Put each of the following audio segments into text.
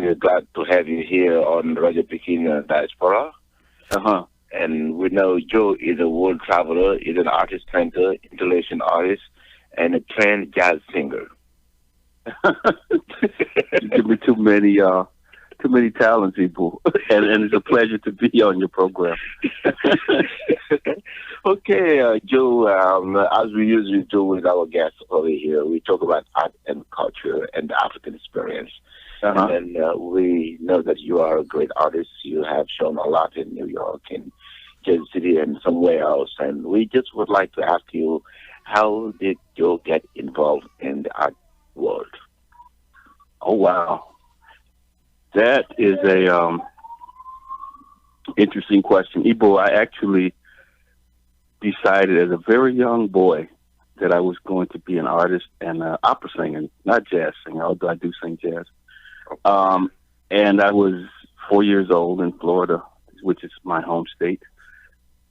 we're glad to have you here on Radio Pikine Diaspora. Uh-huh. And we know Joe is a world traveler, is an artist painter, installation artist, and a trained jazz singer. You give me too many talents, people, and it's a pleasure to be on your program. Okay, Joe, as we usually do with our guests over here, we talk about art and culture and the African experience. Uh-huh. And then we know that you are a great artist. You have shown a lot in New York and Kansas City and somewhere else. And we just would like to ask you, how did Joe get involved in the art world? Oh, wow. That is a interesting question. Ibo, I actually decided as a very young boy that I was going to be an artist and an opera singer, not jazz singer, although I do sing jazz. And I was 4 years old in Florida, which is my home state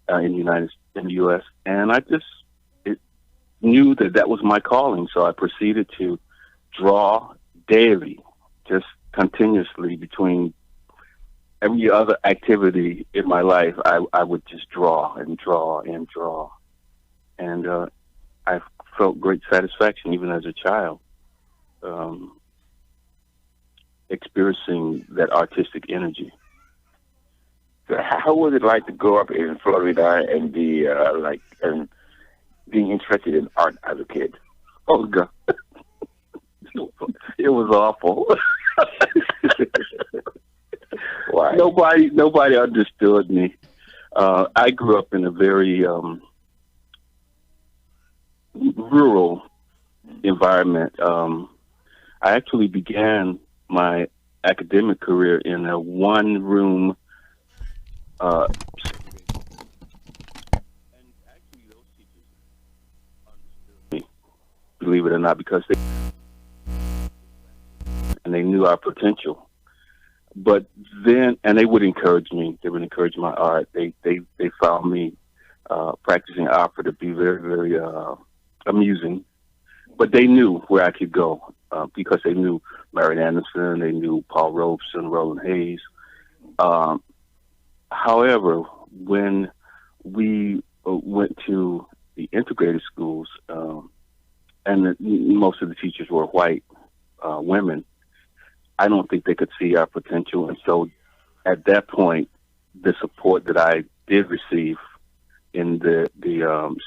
in the U.S. And I just knew that was my calling, so I proceeded to draw daily, just continuously between every other activity in my life. I would just draw and draw and draw. And I felt great satisfaction even as a child, experiencing that artistic energy. So how was it like to grow up in Florida and be and being interested in art as a kid? Oh, God. It was awful. Why? Nobody understood me. I grew up in a very rural environment. I actually began my academic career in a one-room. And actually, those teachers understood me, believe it or not, because they knew our potential. But then, and they would encourage me. They would encourage my art. They found me practicing opera to be very, very amusing. But they knew where I could go because they knew Marian Anderson, they knew Paul Robeson, Roland Hayes. However, when we went to the integrated schools, and most of the teachers were white women, I don't think they could see our potential. And so at that point, the support that I did receive in the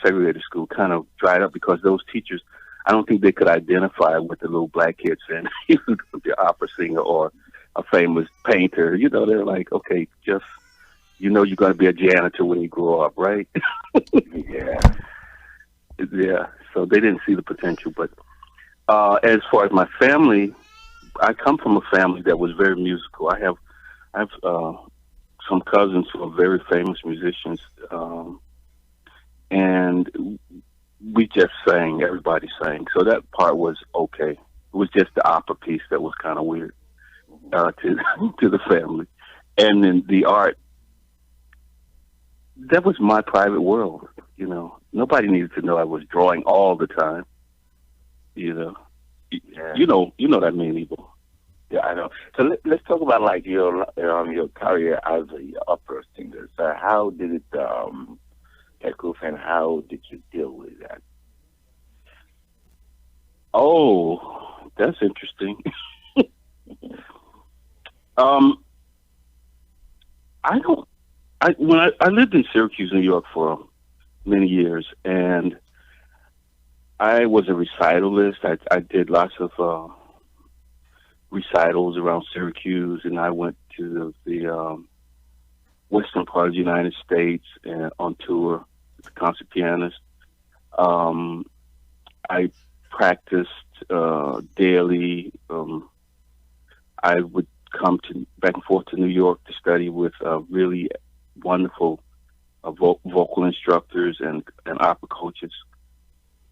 segregated school kind of dried up because those teachers, I don't think they could identify with the little black kids and the opera singer or a famous painter. You know, they're like, okay, just, you know, you're going to be a janitor when you grow up, right? Yeah. Yeah. So they didn't see the potential. But as far as my family, I come from a family that was very musical. I have some cousins who are very famous musicians, and we just sang. Everybody sang, so that part was okay. It was just the opera piece that was kind of weird to the family, and then the art. That was my private world. You know, nobody needed to know I was drawing all the time. You know. Yeah. You know what I mean, Evil. Yeah, I know. So let's talk about like your career as an opera singer. So how did it take off, and how did you deal with that? Oh, that's interesting. When I lived in Syracuse, New York for many years, and I was a recitalist. I did lots of recitals around Syracuse, and I went to the western part of the United States and on tour as a concert pianist. I practiced daily. I would come back and forth to New York to study with really wonderful vocal instructors and opera coaches.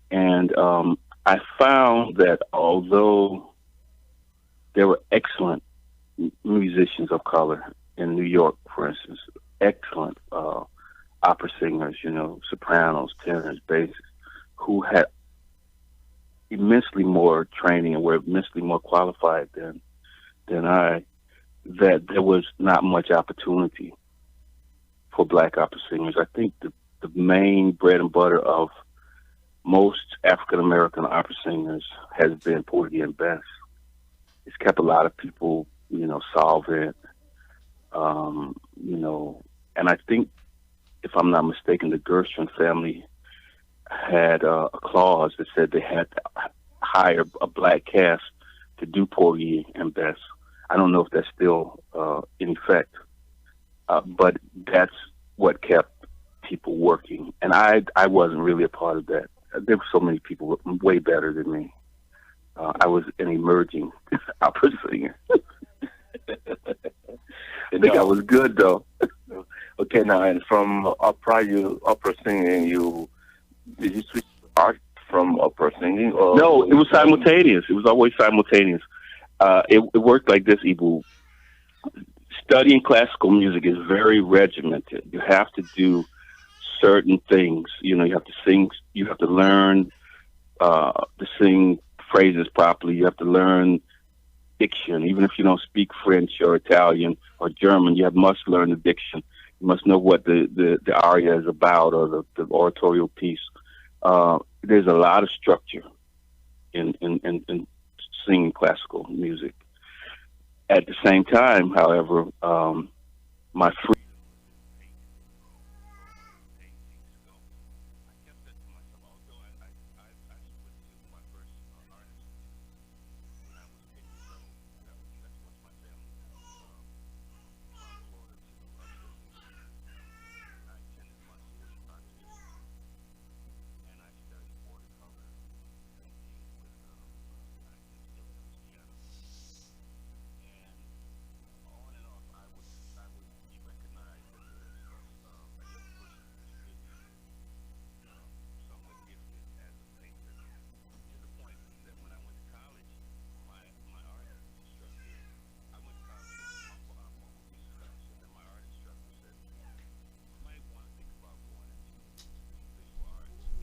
And I found that although there were excellent musicians of color in New York, for instance, excellent opera singers, you know, sopranos, tenors, basses, who had immensely more training and were immensely more qualified than I. that there was not much opportunity for black opera singers. I think the main bread and butter of most African American opera singers has been Porgy and Bess. It's kept a lot of people, solvent, and I think, if I'm not mistaken, the Gershwin family had a clause that said they had to hire a black cast to do Porgy and Bess. I don't know if that's still in effect, but that's what kept people working. And I wasn't really a part of that. There were so many people way better than me. I was an emerging opera singer. I think I was good, though. Okay, now, and from opera singing, did you switch to art from opera singing? Or no, it was simultaneous. It was always simultaneous. It worked like this, Ibu. Studying classical music is very regimented. You have to do certain things. You have to sing. You have to learn to sing phrases properly. You have to learn diction. Even if you don't speak French or Italian or German, you must learn the diction. You must know what the aria is about, or the oratorial piece. There's a lot of structure in singing classical music. At the same time, however, my free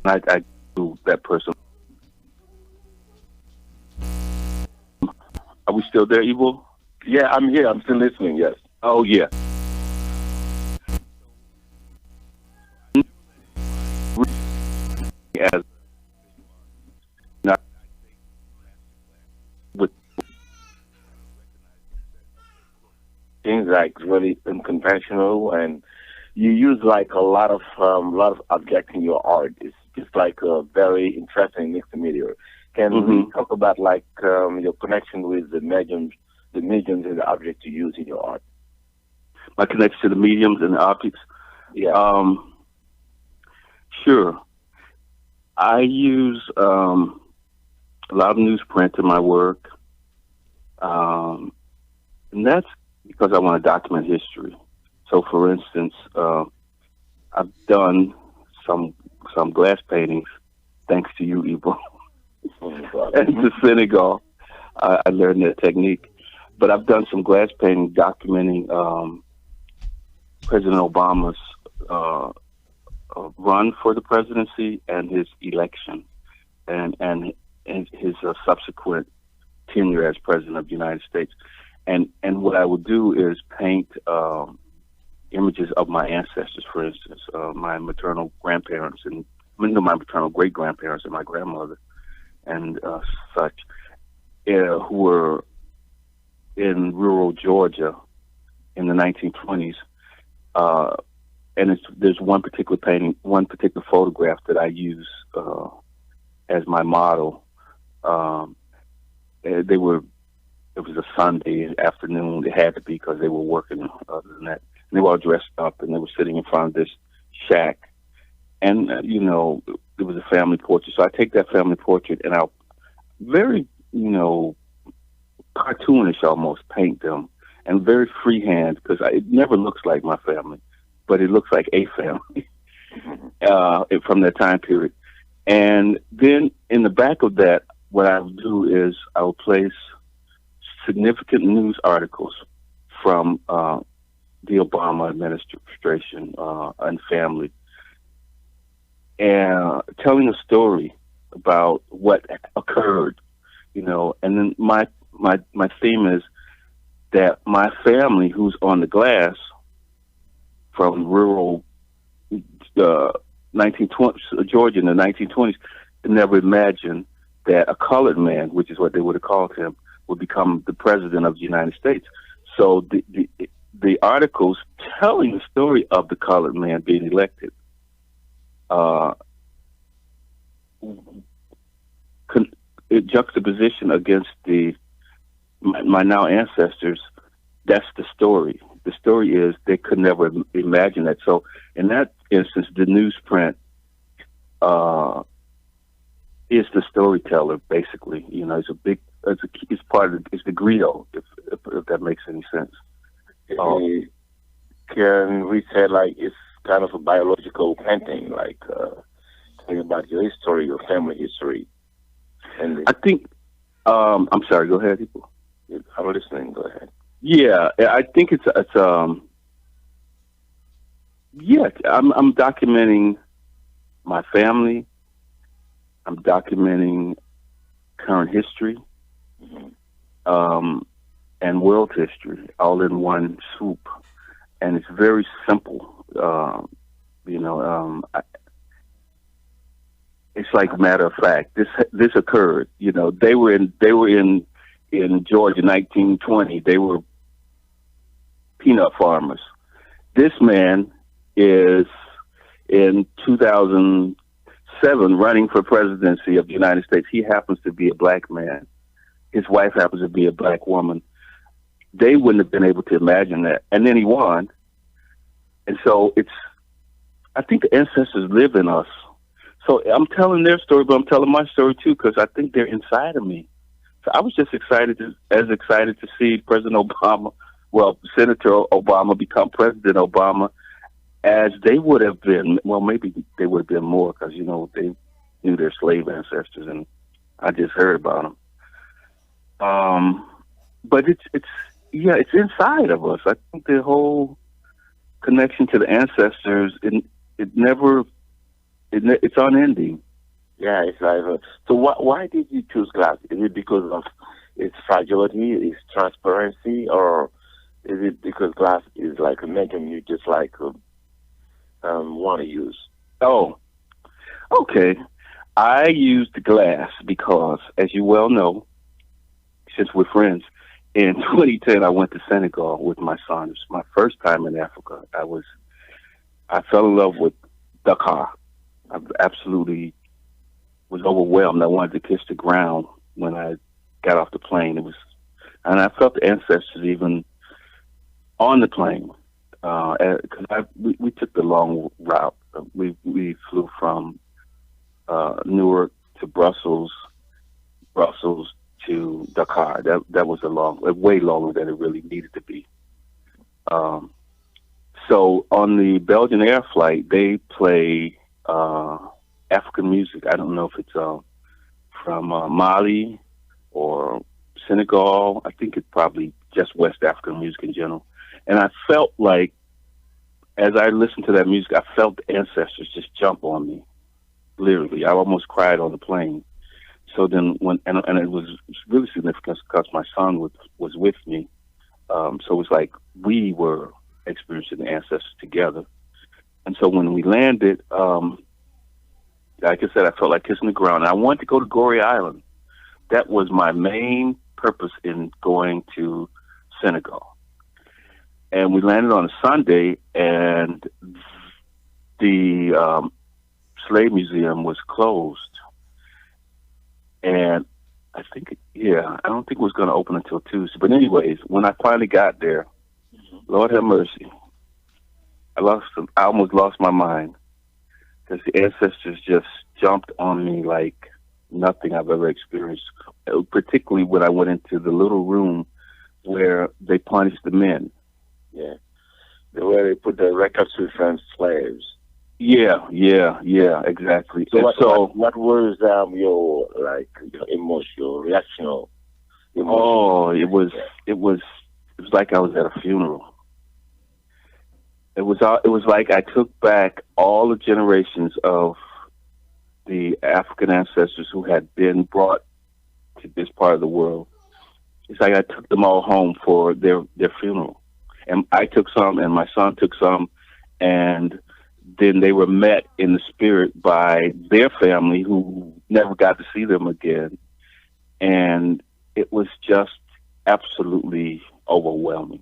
I do that person. Are we still there, Evil? Yeah, I'm here. I'm still listening, yes. Oh, yeah. As not with things like really unconventional, and you use like a lot of objects in your art. It's just like a very interesting mixed media. Can we talk about like your connection with the mediums and the objects you use in your art? My connection to the mediums and the objects? Yeah. Sure. I use a lot of newsprint in my work. And that's because I want to document history. So, for instance, I've done some glass paintings, thanks to you, Ibo, and to Senegal. I learned that technique. But I've done some glass painting documenting President Obama's run for the presidency and his election, and his subsequent tenure as president of the United States. And what I would do is paint images of my ancestors, for instance, my maternal grandparents, and my maternal great grandparents, and my grandmother, and such, who were in rural Georgia in the 1920s. And there's one particular painting, one particular photograph that I use as my model. It was a Sunday afternoon. It had to be because they were working other than that. And they were all dressed up, and they were sitting in front of this shack. And, there was a family portrait. So I take that family portrait, and I'll very, cartoonish almost paint them, and very freehand, because it never looks like my family, but it looks like a family from that time period. And then in the back of that, what I will do is I will place significant news articles from the Obama administration and family, and telling a story about what occurred, and then my theme is that my family, who's on the glass from rural 1920s, Georgia in the 1920s, never imagined that a colored man, which is what they would have called him, would become the president of the United States. So the articles telling the story of the colored man being elected, juxtaposition against my now ancestors, that's the story. The story is they could never imagine that. So in that instance, the newsprint is the storyteller, basically. You know, it's part of it's the griot, if that makes any sense. Can we say like it's kind of a biological painting, like talking about your history, your family history? And I think. I'm sorry. Go ahead, people. I'm listening. Go ahead. Yeah, I think it's yeah. I'm documenting my family. I'm documenting current history, and world history, all in one swoop, and it's very simple. You know, it's like matter of fact. This occurred. You know, they were in Georgia in 1920. They were peanut farmers. This man is in 2007 running for presidency of the United States. He happens to be a black man. His wife happens to be a black woman. They wouldn't have been able to imagine that. And then he won. And so I think the ancestors live in us. So I'm telling their story, but I'm telling my story too, because I think they're inside of me. So I was just excited to see President Obama, Senator Obama become President Obama, as they would have been. Well, maybe they would have been more, because, you know, they knew their slave ancestors, and I just heard about them. But it's inside of us. I think the whole connection to the ancestors, it's unending. Yeah, it's like so. Why did you choose glass? Is it because of its fragility, its transparency, or is it because glass is like a medium you just like want to use? Oh, okay. I used glass because, as you well know, since we're friends, in 2010 I went to Senegal with my son. It was my first time in Africa. I fell in love with Dakar. I absolutely was overwhelmed. I wanted to kiss the ground when I got off the plane. And I felt the ancestors even on the plane, because we took the long route. We flew from Newark to Brussels to Dakar. That was way longer than it really needed to be. So on the Belgian Air flight, they play African music. I don't know if it's from Mali or Senegal. I think it's probably just West African music in general. And I felt like, as I listened to that music, I felt the ancestors just jump on me. Literally, I almost cried on the plane. So then, and it was really significant because my son was with me. So it was like we were experiencing the ancestors together. And so when we landed, like I said, I felt like kissing the ground. And I wanted to go to Gorée Island. That was my main purpose in going to Senegal. And we landed on a Sunday, and the slave museum was closed. And I don't think it was going to open until Tuesday. But anyways, when I finally got there, Lord have mercy, I almost lost my mind, because the ancestors just jumped on me like nothing I've ever experienced, particularly when I went into the little room where they punished the men. Yeah. Where they put the recalcitrant slaves. Yeah, exactly. So what was your emotional reaction? Oh, it was like I was at a funeral. It was like I took back all the generations of the African ancestors who had been brought to this part of the world. it's like I took them all home for their funeral. And I took some, and my son took some, and then they were met in the spirit by their family who never got to see them again. And it was just absolutely overwhelming.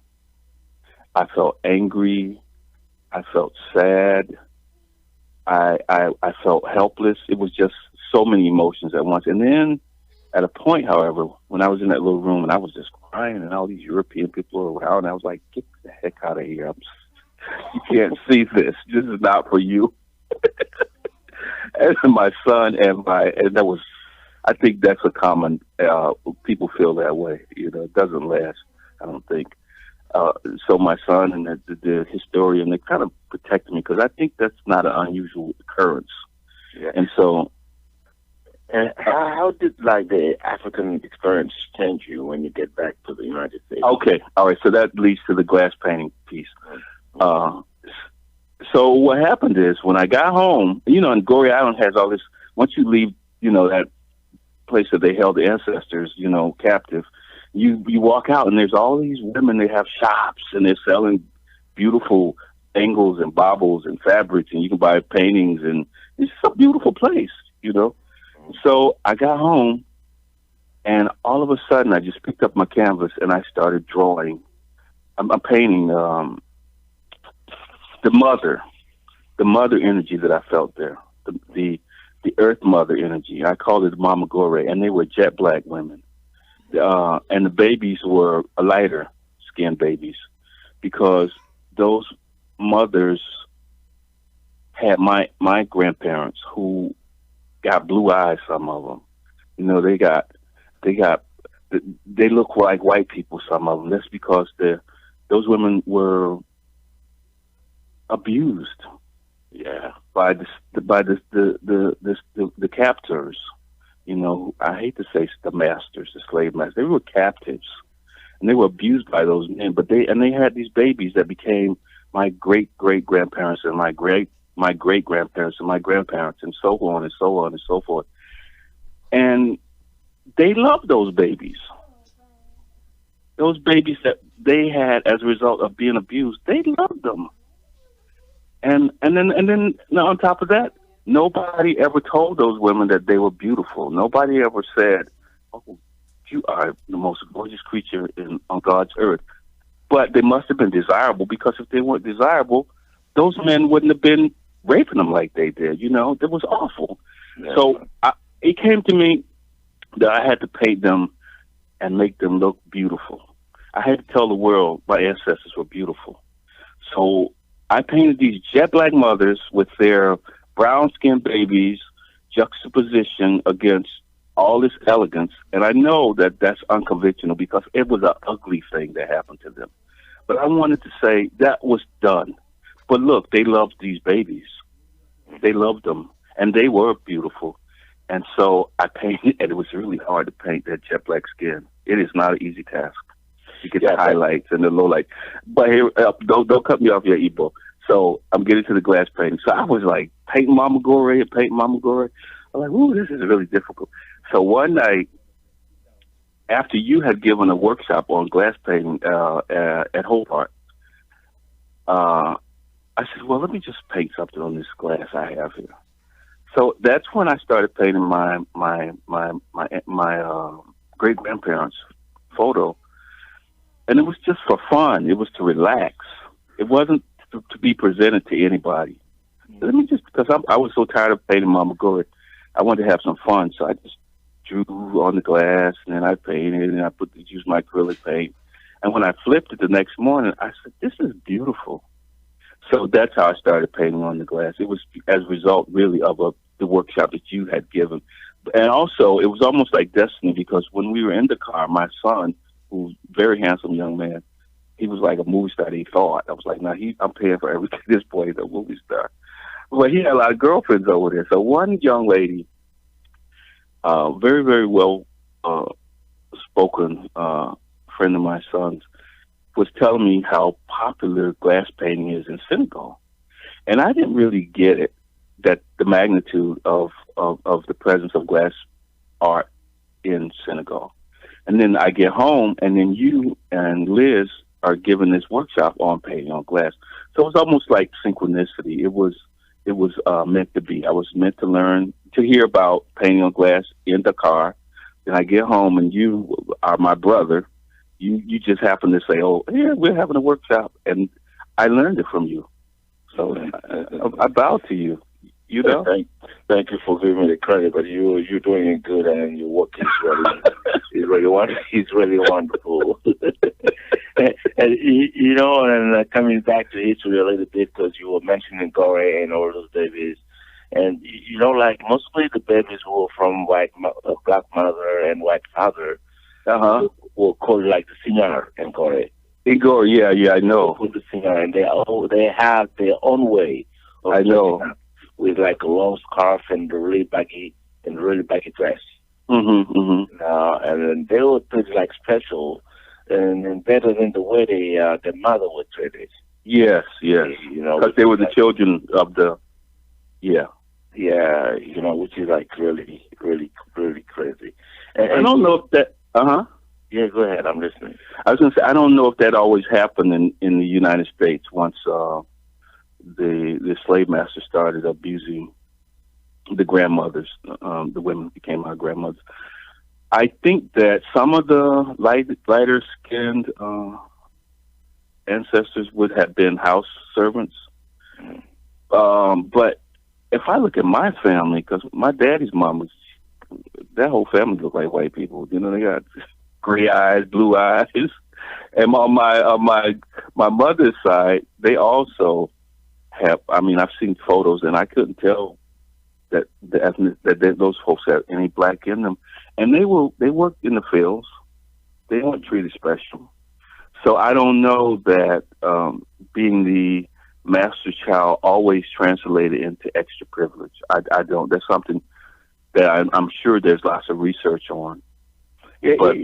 I felt angry. I felt sad. I felt helpless. It was just so many emotions at once. And then at a point, however, when I was in that little room and I was just crying and all these European people were around, I was like, get the heck out of here. You can't see this. This is not for you. And my son and that was, I think that's a common, people feel that way. It doesn't last, I don't think. So my son and the historian, they kind of protected me because I think that's not an unusual occurrence. Yeah. And so, and how did the African experience change you when you get back to the United States? Okay, all right. So that leads to the glass painting piece. So what happened is when I got home, and Goree Island has all this. Once you leave, that place that they held the ancestors, captive, you walk out and there's all these women. They have shops and they're selling beautiful angles and baubles and fabrics, and you can buy paintings, and it's a beautiful place, So I got home, and all of a sudden I just picked up my canvas and I started drawing. I'm painting the mother energy that I felt there, the earth mother energy. I called it Mama Goree, and they were jet black women. And the babies were lighter skinned babies because those mothers had my grandparents who got blue eyes. Some of them, they look like white people. Some of them. That's because those women were abused, by the captors. I hate to say the masters, the slave masters. They were captives, and they were abused by those men. But they had these babies that became my great grandparents and my great grandparents and my grandparents, and so on and so on and so forth. And they loved those babies. Those babies that they had as a result of being abused, they loved them. And then now on top of that, nobody ever told those women that they were beautiful. Nobody ever said, "Oh, you are the most gorgeous creature on God's earth." But they must have been desirable, because if they weren't desirable, those men wouldn't have been raping them like they did. It was awful. Yeah. So it came to me that I had to paint them and make them look beautiful. I had to tell the world my ancestors were beautiful. So I painted these jet black mothers with their brown-skinned babies, juxtaposition against all this elegance. And I know that that's unconventional because it was an ugly thing that happened to them. But I wanted to say that was done. But look, they loved these babies. They loved them, and they were beautiful. And so I painted, and it was really hard to paint that jet black skin. It is not an easy task. You get the highlights and the low light. But here, don't cut me off your Igbo. So I'm getting to the glass painting. So I was like painting Mama Goree and painting Mama Goree. I'm like, ooh, this is really difficult. So one night, after you had given a workshop on glass painting at Hobart, I said, well, let me just paint something on this glass I have here. So that's when I started painting my great grandparents' photo, and it was just for fun. It was to relax. It wasn't to be presented to anybody. Let me just, because I was so tired of painting Mama Goree, I wanted to have some fun, so I just drew on the glass, and then I painted, and I used my acrylic paint. And when I flipped it the next morning, I said, "This is beautiful." So that's how I started painting on the glass. It was as a result, really, of the workshop that you had given. And also, it was almost like destiny, because when we were in the car, my son, who's a very handsome young man, he was like a movie star, he thought. I was like, "No, I'm paying for everything. This boy is a movie star." But he had a lot of girlfriends over there. So one young lady, very, very well spoken friend of my son's, was telling me how popular glass painting is in Senegal. And I didn't really get it, that the magnitude of the presence of glass art in Senegal. And then I get home, and then you and Liz are giving this workshop on painting on glass. So it was almost like synchronicity. It was meant to be. I was meant to learn to hear about painting on glass in the car. Then I get home, and you are my brother. You just happen to say, "Oh, yeah, we're having a workshop," and I learned it from you. So I bow to you. You know. Thank you for giving me the credit, but you're doing it good, and your work is really wonderful. and you know, and coming back to history a little bit, because you were mentioning Gore and all those babies, and you know, like mostly the babies were from black mother and white father. Were called like the Signor and Gore. Igor, yeah, I know. The Signor, and they have their own way. I know. With like a long scarf and really baggy dress. Mm-hmm. And then they were pretty like special and better than the way the mother was treated. Yes. You know, because they were the children of the. Yeah. Yeah, you know, which is like really, really, really crazy. And I don't know if that. Yeah, go ahead. I'm listening. I was going to say I don't know if that always happened in the United States once. The slave master started abusing the grandmothers. The women became our grandmothers. I think that some of the lighter skinned ancestors would have been house servants. But if I look at my family, because my daddy's mom that whole family looked like white people. You know, they got gray eyes, blue eyes, and on my mother's side, they also have. I mean, I've seen photos, and I couldn't tell that those folks had any black in them, and they worked in the fields. They weren't treated special. So I don't know that being the master child always translated into extra privilege. I don't. That's something that I'm sure there's lots of research on. Yeah, but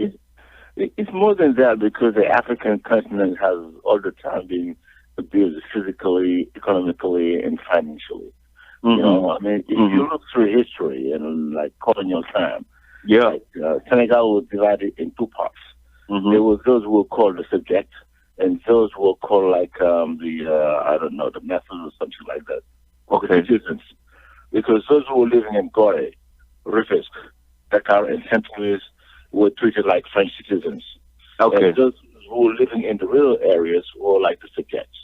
it's more than that, because the African continent has all the time been abused physically, economically, and financially. Mm-hmm. You know, I mean, if you look through history and like colonial time, like, Senegal was divided in two parts. Mm-hmm. There was those who were called the subject, and those who were called like the methods or something like that. Okay. The citizens, because those who were living in Gore, Rufisque, Dakar, and Saint Louis were treated like French citizens. Okay. And those who were living in the rural areas were like the subjects.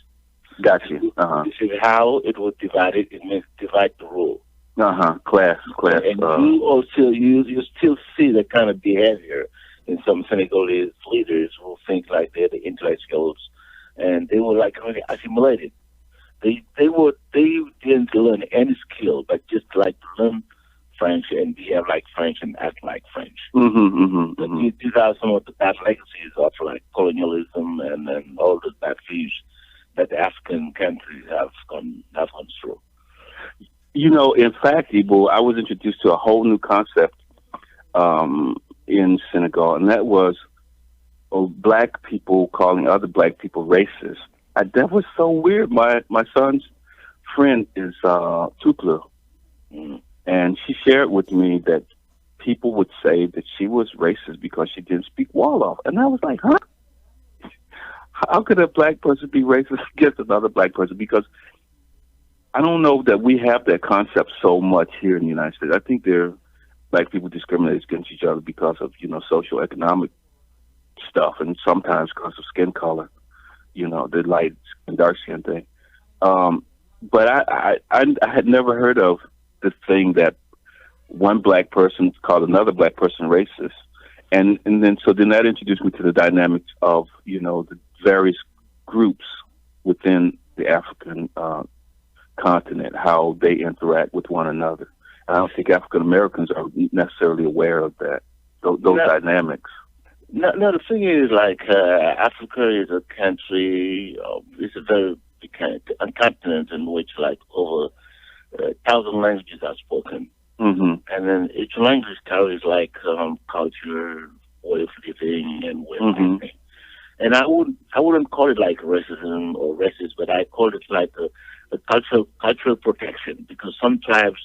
Gotcha. This is how it was divided. It means divide the rule. Class. And you still see that kind of behavior in some Senegalese leaders who think like they're the intellectuals, and they were like really assimilated. They didn't learn any skill, but just like to learn French and behave like French and act like French. These are some of the bad legacies of like colonialism and all the bad views that the African countries have gone through. You know, in fact, Ibu, I was introduced to a whole new concept in Senegal, and that was black people calling other black people racist. That was so weird. My son's friend is Tupla, and she shared with me that people would say that she was racist because she didn't speak Wolof. And I was like, huh? How could a black person be racist against another black person? Because I don't know that we have that concept so much here in the United States. I think black people discriminate against each other because of, social economic stuff, and sometimes because of skin color, the light and dark skin thing. But I had never heard of the thing that one black person called another black person racist. And then that introduced me to the dynamics of, the various groups within the African continent, how they interact with one another. And I don't think African Americans are necessarily aware of that, those dynamics. No, the thing is, like, Africa is a country, it's a very big continent in which, like, over 1,000 languages are spoken. And then each language carries, like, culture, way of living, and way of thinking. And I wouldn't call it, like, racism or racist, but I call it, like, a cultural protection, because some tribes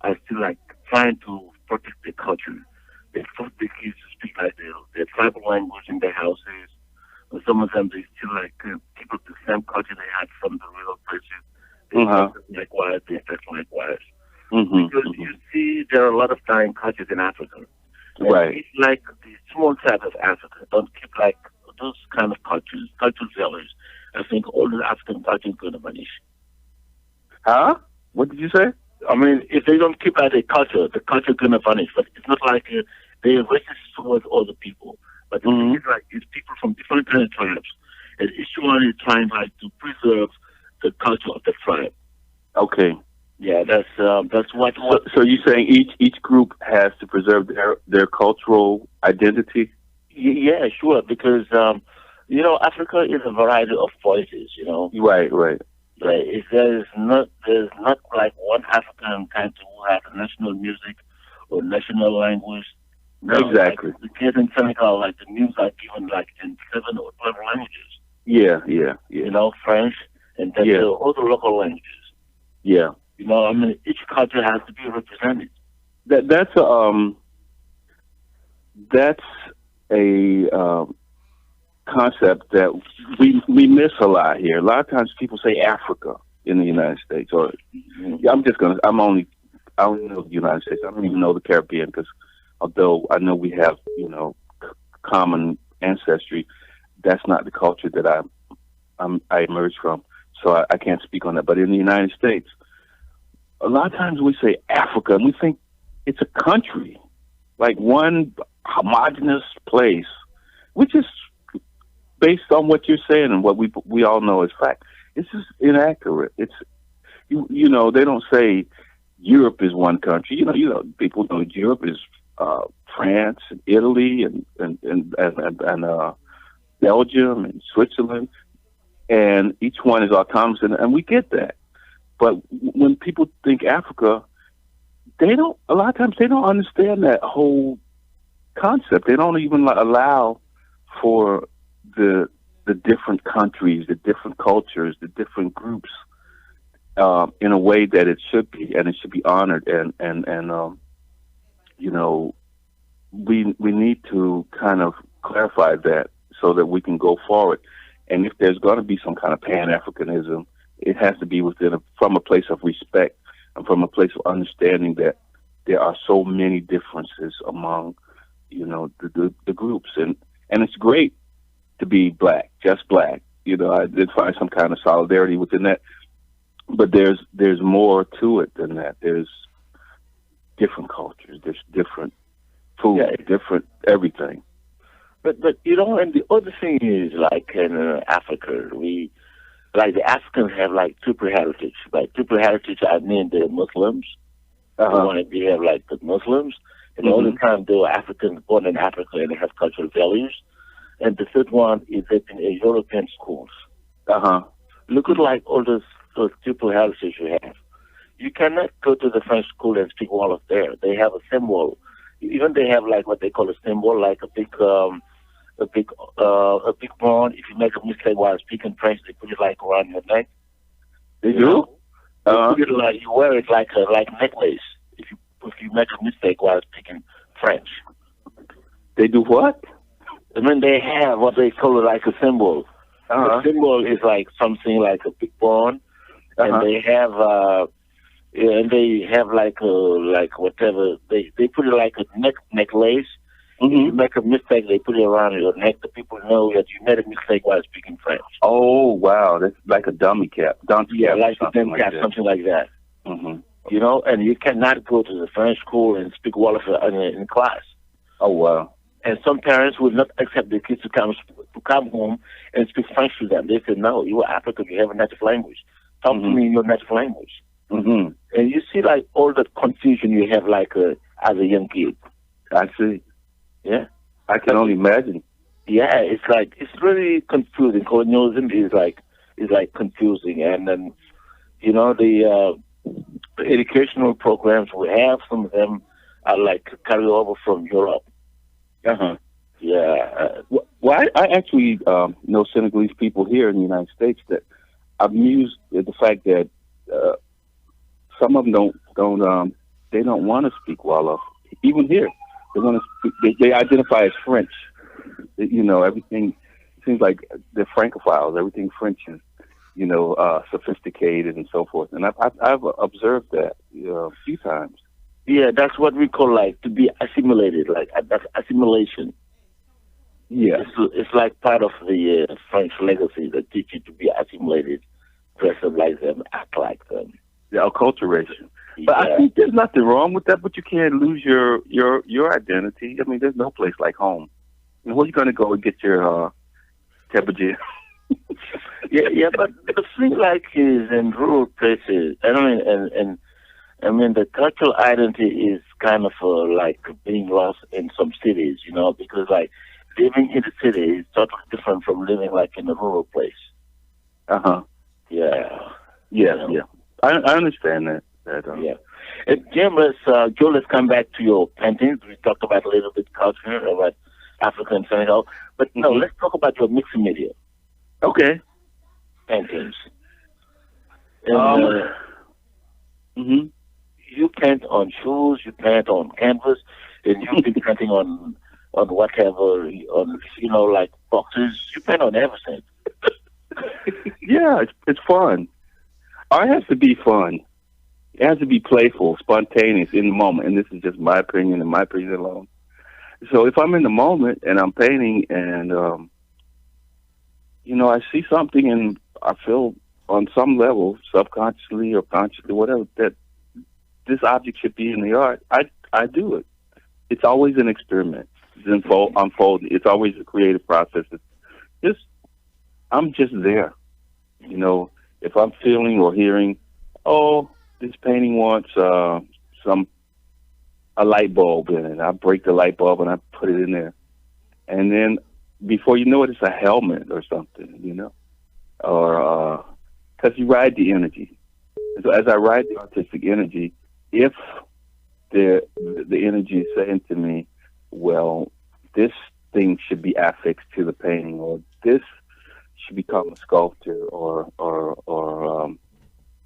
are still, like, trying to protect their culture. They force their kids to speak like their tribal language in their houses. Or some of them, they still like keep up the same culture they had from the real places. They dress likewise, they dress likewise. Because you see, there are a lot of dying cultures in Africa. Right. It's like the small side of Africa. Don't keep like those kind of cultures, cultural values. I think all the African culture is going to vanish. Huh? What did you say? I mean, if they don't keep at the culture is going to vanish. But it's not like they're racist towards all the people. But it's like it's people from different kind of tribes. And each one is trying like to preserve the culture of the tribe. Okay. Yeah, that's what. So you're saying each group has to preserve their cultural identity? Yeah, sure. Because Africa is a variety of voices. Right. Right. There's not like one African country who has a national music or national language. No, exactly. Like the kids in Senegal, like the news are given like in 7 or 12 languages. Yeah. French and then the other local languages. Yeah. I mean, each culture has to be represented. That's a concept that we miss a lot here. A lot of times people say Africa in the United States, or I only know the United States. I don't even know the Caribbean, because although I know we have common ancestry, that's not the culture that I emerged from. So I can't speak on that. But in the United States, a lot of times we say Africa, and we think it's a country, like one homogenous place, which is based on what you're saying and what we all know is fact. It's just inaccurate. It's they don't say Europe is one country. People know Europe is France and Italy and Belgium and Switzerland, and each one is autonomous, and we get that. But when people think Africa, a lot of times they don't understand that whole concept. They don't even allow for the different countries, the different cultures, the different groups in a way that it should be, and it should be honored. And we need to kind of clarify that so that we can go forward. And if there's going to be some kind of Pan-Africanism, it has to be from a place of respect and from a place of understanding that there are so many differences among, the groups. And it's great to be black, just black. I did find some kind of solidarity within that. But there's more to it than that. There's different cultures, there's different food, different everything. But and the other thing is, like in Africa, the Africans have like triple heritage. Like triple heritage, I mean the Muslims. They have like the Muslims, and all the time they were Africans born in Africa and they have cultural values. And the third one is that in European schools. Look at like all those triple heritage you have. You cannot go to the French school and speak Wolof there. They have a symbol. Even they have like what they call a symbol, like a big bond. If you make a mistake while speaking French, they put it like around your neck. They do. They put it like you wear it like a necklace. If you make a mistake while speaking French. They do what? I mean, they have what they call it like a symbol. The symbol is like something like a big bond, and they have like whatever they put it like a necklace. If you make a mistake, they put it around your neck. The people know that you made a mistake while speaking French. Oh wow, that's like a dummy cap. Like a dummy cap, something like that. And you cannot go to the French school and speak Wolof in class. Oh wow. And some parents will not accept their kids to come home and speak French to them. They say, no, you are African, you have a native language. Talk to me in your native language. And you see like all that confusion you have like as a young kid. I see. Yeah. I can only imagine. Yeah, it's really confusing. Colonialism is like confusing. And then, the educational programs we have, some of them are like carry over from Europe. Yeah. Well, I actually know Senegalese people here in the United States that I'm amused at the fact that some of them don't want to speak Wolof, even here. They identify as French. Everything seems like they're Francophiles. Everything French is, sophisticated and so forth. And I've observed that a few times. Yeah, that's what we call like to be assimilated. Like that's assimilation. Yeah, it's like part of the French legacy that teach you to be assimilated, dress up like them, act like them. The acculturation. But I think there's nothing wrong with that. But you can't lose your identity. I mean, there's no place like home. And where you going to go and get your temperature? yeah, but the thing like is in rural places. I mean, the cultural identity is kind of like being lost in some cities, because like living in the city is totally different from living like in a rural place. Yeah. I understand that. Yeah. And Jim, Joe, let's come back to your paintings. We talked about a little bit culture, about Africa and Senegal, but no, let's talk about your mixed media. Okay. Paintings. And, you paint on shoes, you paint on canvas, and you've been painting on whatever, like boxes. You paint on everything. Yeah, it's fun. Art has to be fun. It has to be playful, spontaneous, in the moment. And this is just my opinion and my opinion alone. So if I'm in the moment and I'm painting and, I see something and I feel on some level, subconsciously or consciously, whatever, that this object should be in the art, I do it. It's always an experiment. It's unfolding. It's always a creative process. I'm just there. If I'm feeling or hearing, this painting wants a light bulb in it, I break the light bulb and I put it in there. And then before you know it, it's a helmet or something, or because you ride the energy. And so as I ride the artistic energy, if the energy is saying to me, well, this thing should be affixed to the painting, or this should become a sculpture, or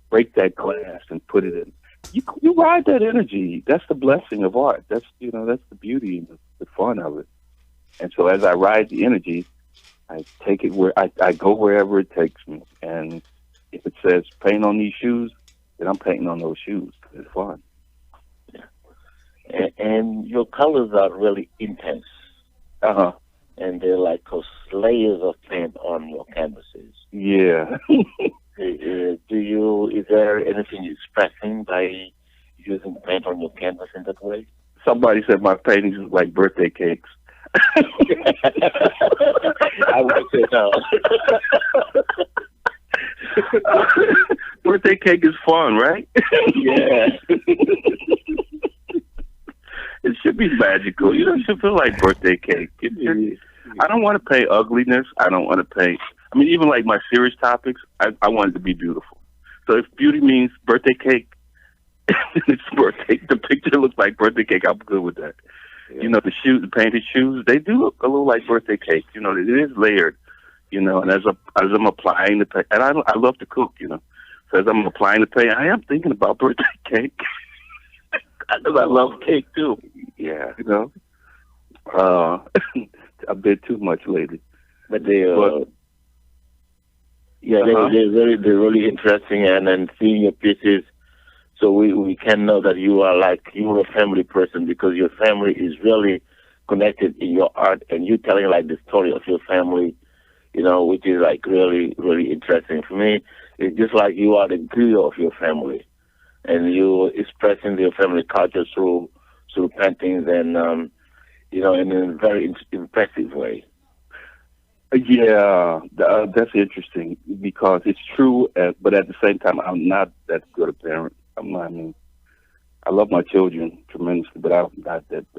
break that glass and put it in. You ride that energy. That's the blessing of art. That's that's the beauty and the fun of it. And so as I ride the energy, I take it where I go wherever it takes me. And if it says paint on these shoes, then I'm painting on those shoes because it's fun. Yeah. And your colors are really intense. And they're like those layers of paint on your canvases. Yeah. Is there anything you're expressing by using paint on your canvas in that way? Somebody said my paintings look like birthday cakes. I would say no. Birthday cake is fun, right? Yeah. It should be magical. It should feel like birthday cake. I don't want to paint ugliness. I don't want to paint. I mean, even like my serious topics, I want it to be beautiful. So if beauty means birthday cake, it's birthday. The picture looks like birthday cake. I'm good with that. Yeah. The shoes, the painted shoes, they do look a little like birthday cake. It is layered. And as I'm applying the paint, and I love to cook. So as I'm applying the paint, I am thinking about birthday cake because I love cake too. Yeah, a bit too much lately. But they're really interesting, and then seeing your pieces, so we can know that you're a family person because your family is really connected in your art, and you telling like the story of your family, which is like really, really interesting for me. It's just like you are the glue of your family, and you expressing your family culture through paintings and in a very impressive way. Yeah, that's interesting because it's true, but at the same time, I'm not that good a parent. I love my children tremendously, but I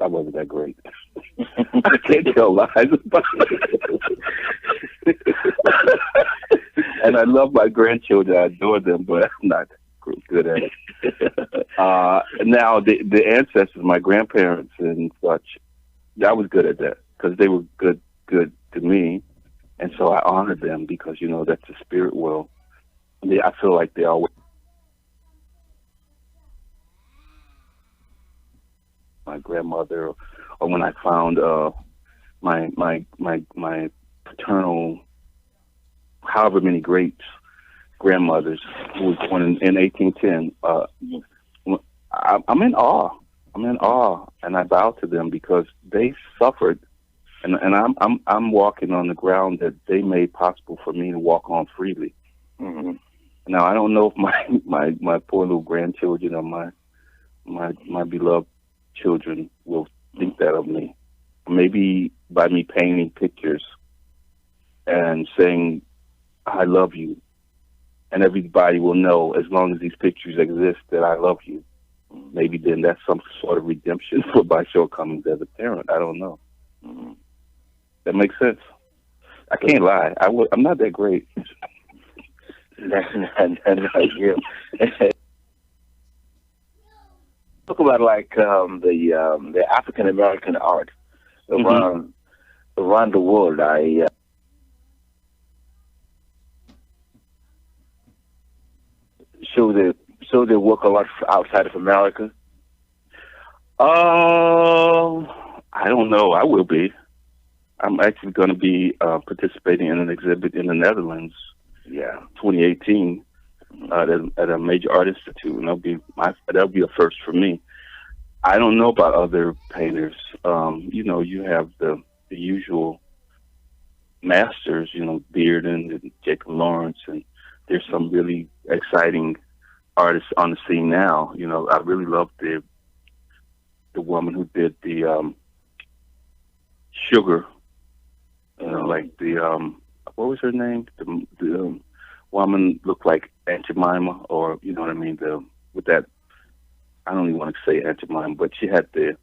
wasn't that great. I can't tell lies about it. And I love my grandchildren. I adore them, but I'm not good at it. Now, the ancestors, my grandparents and such, I was good at that because they were good to me. And so I honored them because, that's the spirit world. I feel like they always... My grandmother or when I found my paternal, however many great grandmothers who was born in 1810. I'm in awe. I'm in awe, and I bow to them because they suffered, and I'm walking on the ground that they made possible for me to walk on freely. Mm-hmm. Now I don't know if my poor little grandchildren or my beloved children will think that of me. Maybe by me painting pictures and saying I love you, and everybody will know as long as these pictures exist that I love you. Maybe then that's some sort of redemption for my shortcomings as a parent. I don't know. Mm-hmm. That makes sense. I can't lie. I'm not that great. Talk about like the African American art around the world. I show they work a lot outside of America. I don't know. I will be. I'm actually going to be participating in an exhibit in the Netherlands. Yeah, 2018 at a major art institute, and that'll be a first for me. I don't know about other painters. You have the usual masters, Bearden and Jacob Lawrence, and there's some really exciting artists on the scene now. I really love the woman who did the sugar. Like the what was her name? The woman looked like Aunt Jemima, or you know what I mean. With that, I don't even want to say Aunt Jemima, but she had they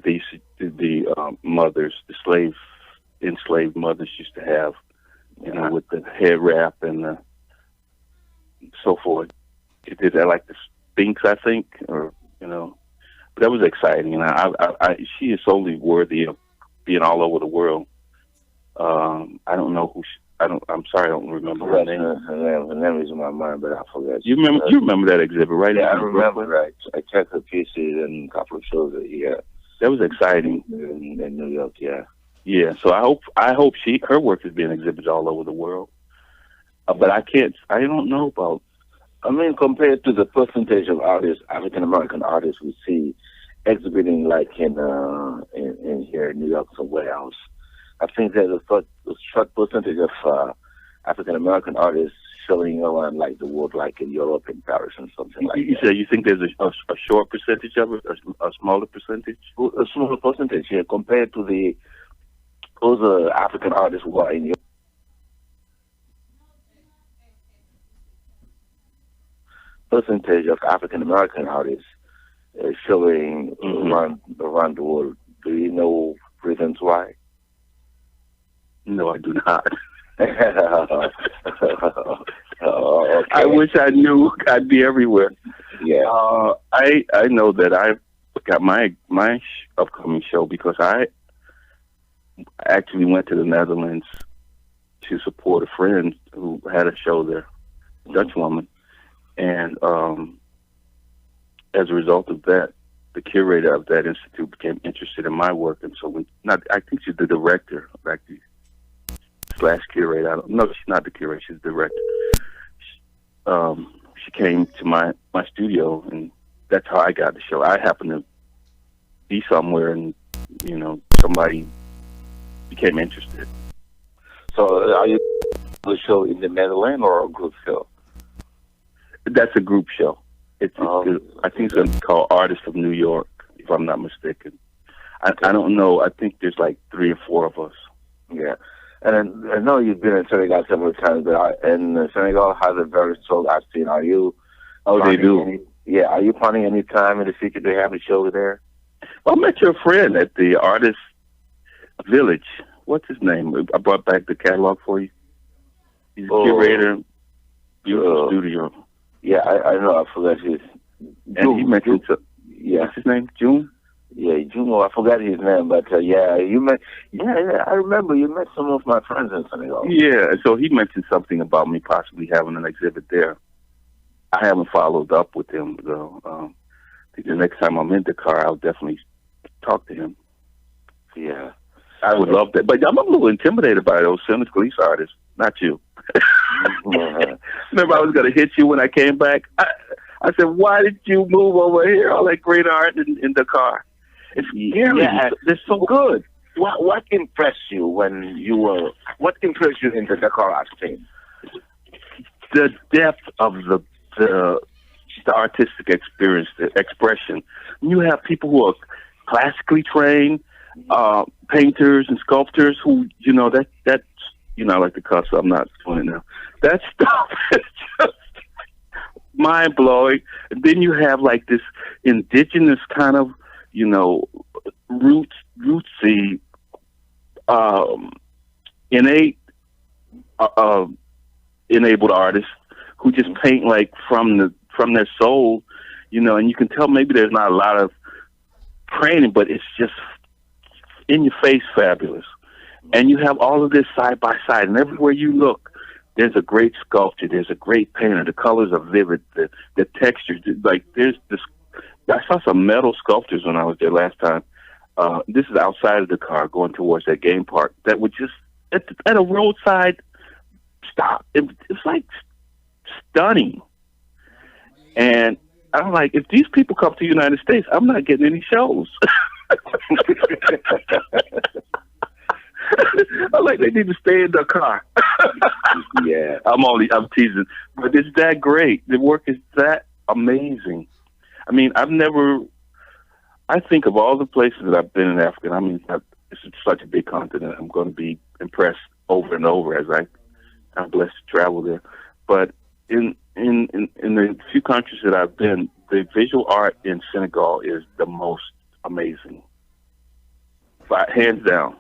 used to the mothers, the enslaved mothers used to have, with the head wrap and so forth. She did that like the Sphinx, I think, or but that was exciting, and she is solely worthy of being all over the world. I don't know who. I'm sorry, I don't remember her name. Her name is in my mind, but I forgot. You remember that exhibit, right? Yeah, I remember. Right. I checked her pieces and a couple of shows. Yeah, that was exciting in New York. Yeah. Yeah. So I hope her work is being exhibited all over the world. But I don't know about. I mean, compared to the percentage of artists, African American artists we see exhibiting like in here in New York somewhere else. I think there's a short percentage of African American artists showing around like the world, like in Europe, in Paris, and something like that. You say you think there's a short percentage of it, a smaller percentage? A smaller percentage, yeah, compared to the other African artists who are in Europe. Percentage of African American artists showing around the world. Do you know reasons why? No, I do not. Okay. I wish I knew. I'd be everywhere. Yeah. I know that I've got my upcoming show because I actually went to the Netherlands to support a friend who had a show there, a Dutch woman, and as a result of that, the curator of that institute became interested in my work, and so I think she's the director, actually. / curator. I don't know. She's not the curator. She's the director. She came to my studio, and that's how I got the show. I happened to be somewhere, and somebody became interested. So, are you a show in the Netherlands or a group show? That's a group show. I think it's called Artists of New York, if I'm not mistaken. I don't know. I think there's like 3 or 4 of us. Yeah. And I know you've been in Senegal several times, but Senegal has a very strong art scene. Are you? Oh, they do. Are you planning any time in the future to have a show there? Well, I met your friend at the Artist Village. What's his name? I brought back the catalog for you. He's a curator. Beautiful studio. Yeah, I know. I forgot his. And he mentioned. What's his name? June. Yeah, Juno, I forgot his name, but you met. Yeah, I remember you met some of my friends in Senegal. Yeah, so he mentioned something about me possibly having an exhibit there. I haven't followed up with him though. I think the next time I'm in Dakar, I'll definitely talk to him. Yeah. I would love that, but I'm a little intimidated by those Simmons Police artists. Not you. Remember, I was going to hit you when I came back. I said, "Why did you move over here? All that great art in the car." It's scary. Yeah, They're so good. What impressed you when you were? What impressed you in the Dakar art scene? The depth of the artistic experience, the expression. You have people who are classically trained, painters and sculptors who, that I like to cuss, so I'm not doing it now. That stuff is just mind blowing. And then you have like this indigenous kind of, rootsy, innate, enabled artists who just paint like from their soul, and you can tell maybe there's not a lot of training, but it's just in your face fabulous. And you have all of this side by side, and everywhere you look, there's a great sculpture, there's a great painter, the colors are vivid, the textures, like there's this. I saw some metal sculptures when I was there last time. This is outside of the car going towards that game park that would just at a roadside stop. It's like stunning. And I'm like, if these people come to the United States, I'm not getting any shows. I'm like, they need to stay in the car. Yeah. I'm teasing. But it's that great. The work is that amazing. I mean, I think of all the places that I've been in Africa, it's such a big continent. I'm going to be impressed over and over as I'm blessed to travel there. But in the few countries that I've been, the visual art in Senegal is the most amazing. Hands down,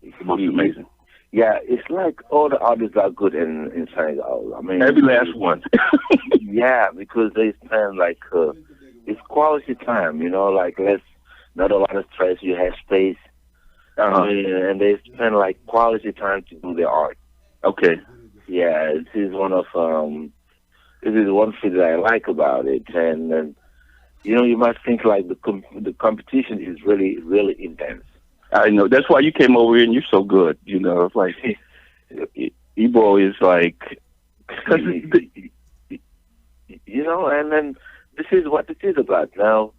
it's the most amazing. Yeah, it's like all the artists are good in Senegal. I mean, every last one. Yeah, because they spend it's quality time, like less, not a lot of stress. You have space, and they spend quality time to do their art. Okay. Yeah, this is one thing that I like about it, and you might think the competition is really, really intense. I know. That's why you came over here and you're so good. It's like Igbo is like, and then this is what it is about. Now,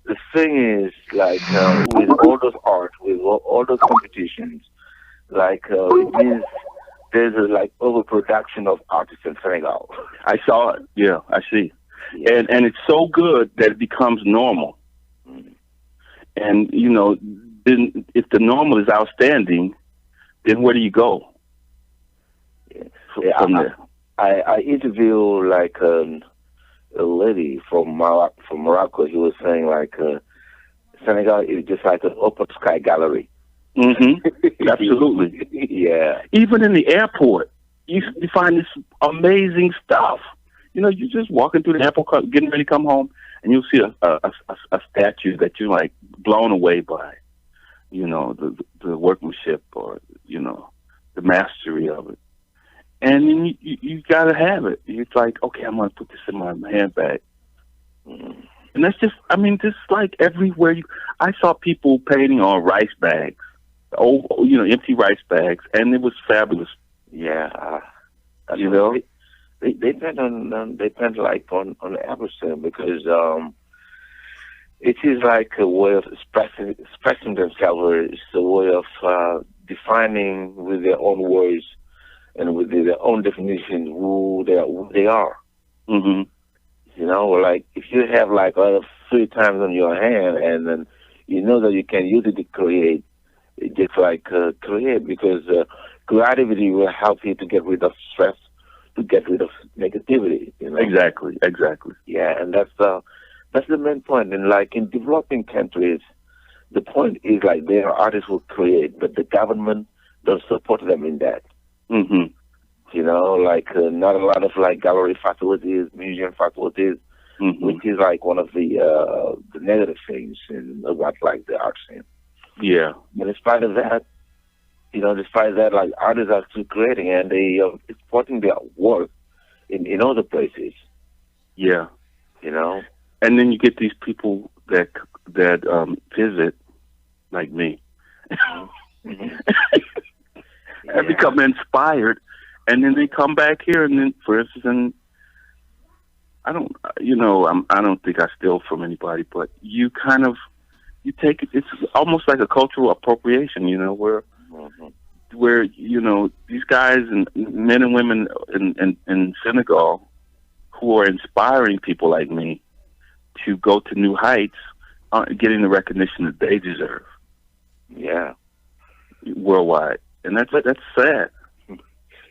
the thing is, with all those art, with all those competitions, it means there's a overproduction of artists in Senegal. I saw it. Yeah, I see. Yeah. And it's so good that it becomes normal. Mm. And then if the normal is outstanding, then where do you go? Yeah. From there, I interviewed a lady from Morocco. He was saying Senegal is just like an open sky gallery. Mm-hmm. Absolutely. Yeah. Even in the airport, you find this amazing stuff. You're just walking through the airport, getting ready to come home, and you'll see a statue that you're blown away by. The workmanship or the mastery of it. And then you got to have it. It's like, okay, I'm going to put this in my handbag. Mm. And that's just, just everywhere. I saw people painting on rice bags, empty rice bags, and it was fabulous. Yeah. They depend on everything because it is a way of expressing themselves. It's a way of defining with their own words and with their own definition who they are. Mm-hmm. If you have other free times on your hand, and then that you can use it to create, just create, because creativity will help you to get rid of stress, to get rid of negativity. Exactly. Yeah, and that's the main point. And in developing countries, the point is their artists will create, but the government don't support them in that. Mm-hmm. Not a lot of gallery facilities, museum facilities, mm-hmm. which is one of the negative things about the art scene. Yeah. But in spite of that, artists are still creating, and they are exporting their work in other places. Yeah. And then you get these people that visit, like me, Mm-hmm. and become inspired, and then they come back here, and then, for instance, and I don't think I steal from anybody, but you take it. It's almost like a cultural appropriation, where these guys and men and women in Senegal who are inspiring people like me to go to new heights aren't getting the recognition that they deserve. Yeah, worldwide, and that's sad.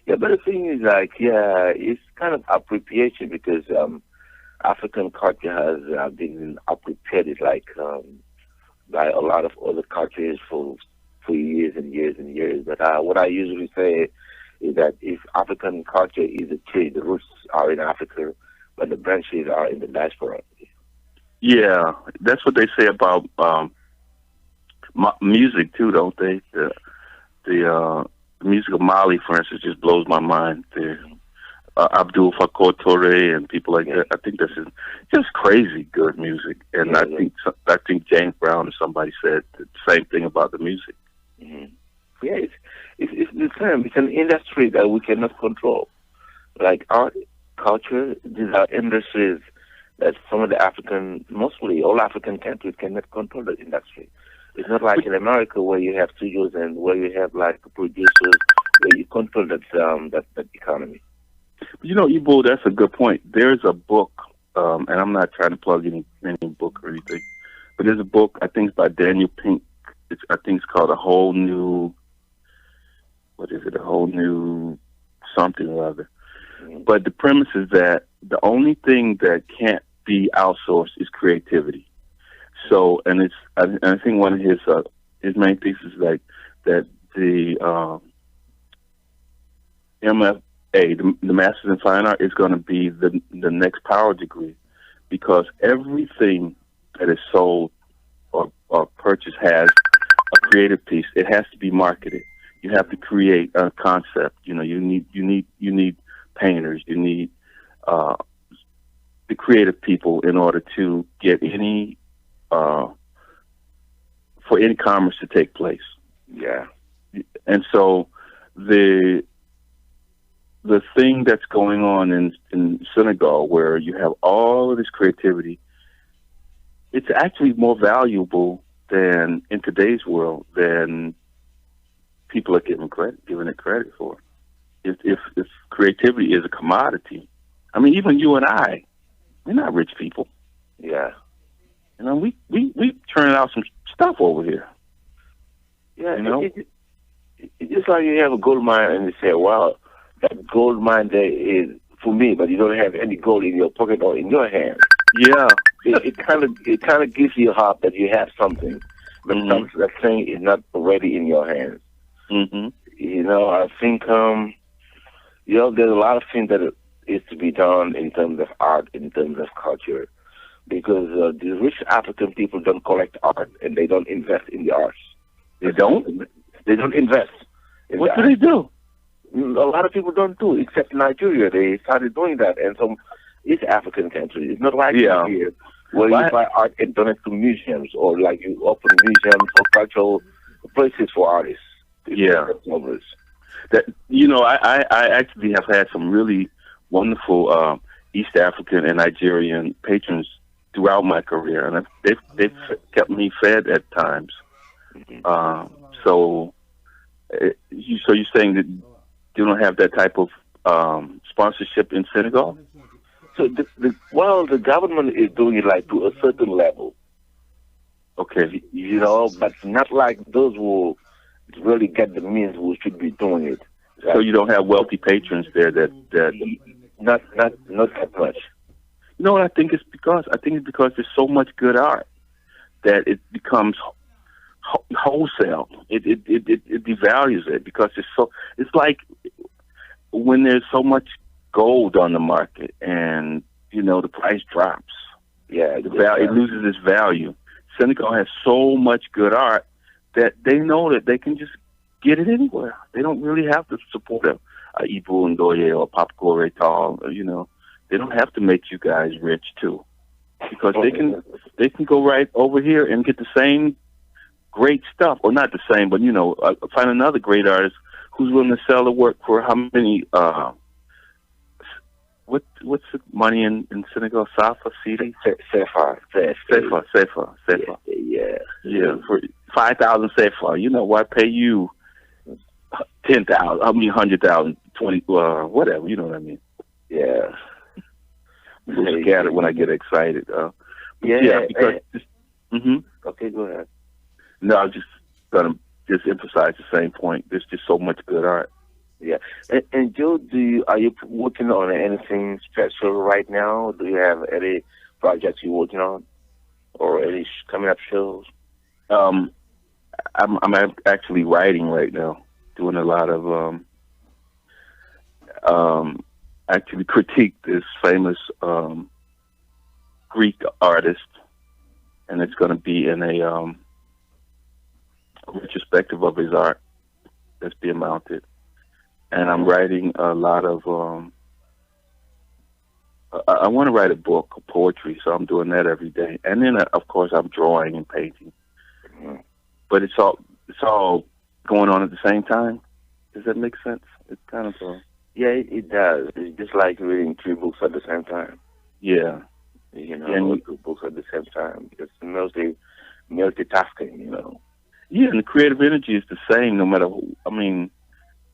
Yeah, but the thing is, it's kind of appropriation because African culture has been appropriated by a lot of other cultures for years and years and years. But what I usually say is that if African culture is a tree, the roots are in Africa, but the branches are in the diaspora. Yeah, that's what they say about music too, don't they? The music of Mali, for instance, just blows my mind. Abdul Fakour Touré and people like that. I think this is just crazy good music. And I think James Brown or somebody said the same thing about the music. Mm-hmm. Yeah, it's the same. It's an industry that we cannot control. Like art, culture, these are industries that some of the mostly all African countries cannot control the industry. It's not like in America where you have studios and where you have like producers where you control that economy. Ibo, that's a good point. There's a book, and I'm not trying to plug any book or anything, but there's a book, I think it's by Daniel Pink. I think it's called A Whole New something or other. Mm-hmm. But the premise is that the only thing that can't be outsourced is creativity. So, and I think one of his main thesis is like that the MFA, the Masters in Fine Art, is going to be the next power degree, because everything that is sold or purchased has a creative piece. It has to be marketed. You have to create a concept. You need painters. You need the creative people in order to get for any commerce to take place. Yeah. And so the thing that's going on in Senegal, where you have all of this creativity, it's actually more valuable than in today's world than people are giving it credit for. If creativity is a commodity, I mean, even you and I, we're not rich people. Yeah. We turning out some stuff over here. Yeah, it's just like you have a gold mine and you say, wow, that gold mine there is for me, but you don't have any gold in your pocket or in your hand. Yeah. It kind of gives you hope that you have something, but that thing is not already in your hands. Mm-hmm. I think there's a lot of things that is to be done in terms of art, in terms of culture, because the rich African people don't collect art and they don't invest in the arts. They don't? They don't invest. What do they do? A lot of people don't do, except Nigeria. They started doing that, and some East African countries. It's not like here, where you buy art and donate to museums, or like you open museums or cultural places for artists. Yeah. That I actually have had some really wonderful East African and Nigerian patrons throughout my career, and they've kept me fed at times. So you're saying that you don't have that type of sponsorship in Senegal? So the government is doing it like to a certain level. Okay. But not like those who really get the means who should be doing it. Right? So you don't have wealthy patrons there that not that much. You know what I think it's because? I think it's because there's so much good art that it becomes wholesale. It devalues it because it's like when there's so much gold on the market and the price drops. Yeah, it loses its value. Senegal has so much good art that they know that they can just get it anywhere. They don't really have to support Ibu Ndoye or Papa Gore Tal. They don't have to make you guys rich too, because they can go right over here and get the same great stuff, or not the same, but find another great artist who's willing to sell the work for how many? What's the money in Senegal? Safa, CD? Sefa. Yeah. For 5,000 Sefa, why pay you 10,000? 100,000, 20, whatever. You know what I mean? Yeah. I'm scattered when I get excited. Because. Okay, go ahead. No, I'm just gonna emphasize the same point. There's just so much good art. Yeah, and Joe, are you working on anything special right now? Do you have any projects you're working on, or any coming up shows? I'm actually writing right now, doing a lot of actually critique this famous Greek artist, and it's going to be in a retrospective of his art that's being mounted. And I'm writing a lot of, I want to write a book of poetry, so I'm doing that every day. And then, of course, I'm drawing and painting. Mm-hmm. But it's all going on at the same time. Does that make sense? It's kind of yeah, it does. It's just like reading 3 books at the same time. Yeah. 2 books at the same time. It's mostly multitasking, Yeah, and the creative energy is the same no matter who. I mean,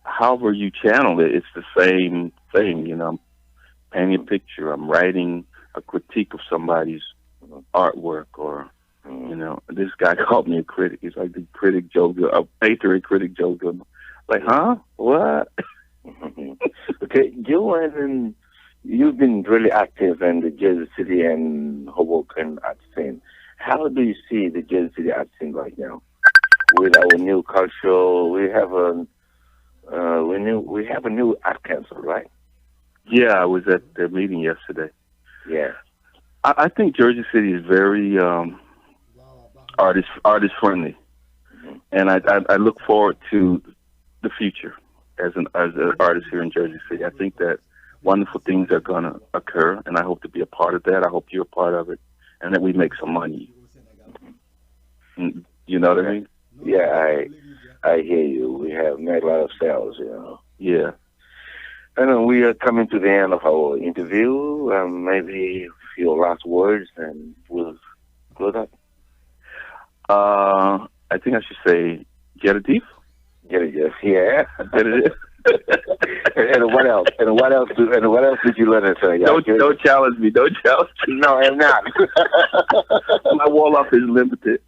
however you channel it, it's the same thing. I'm painting a picture. I'm writing a critique of somebody's artwork, or this guy called me a critic. He's like the critic Joe Gilmore, a painter and critic Joe Gilmore. Like, huh? What? Okay, Joe, and you've been really active in the Jersey City and Hoboken art scene. How do you see the Jersey City art scene right now? With our new culture, we have a new art council, right? Yeah, I was at their meeting yesterday. Yeah, I think Jersey City is very artist friendly, and I look forward to the future as an artist here in Jersey City. I think that wonderful things are going to occur, and I hope to be a part of that. I hope you're a part of it, and that we make some money. You know what I mean? Yeah, I hear you. We have made a lot of sales, Yeah. And we are coming to the end of our interview. Maybe a few last words, and we'll close up. I think I should say, get a diff. Get a diff, yeah. Get a diff. And what else? And what else did you learn? Don't challenge me. Don't challenge me. No, I'm not. My wall off is limited.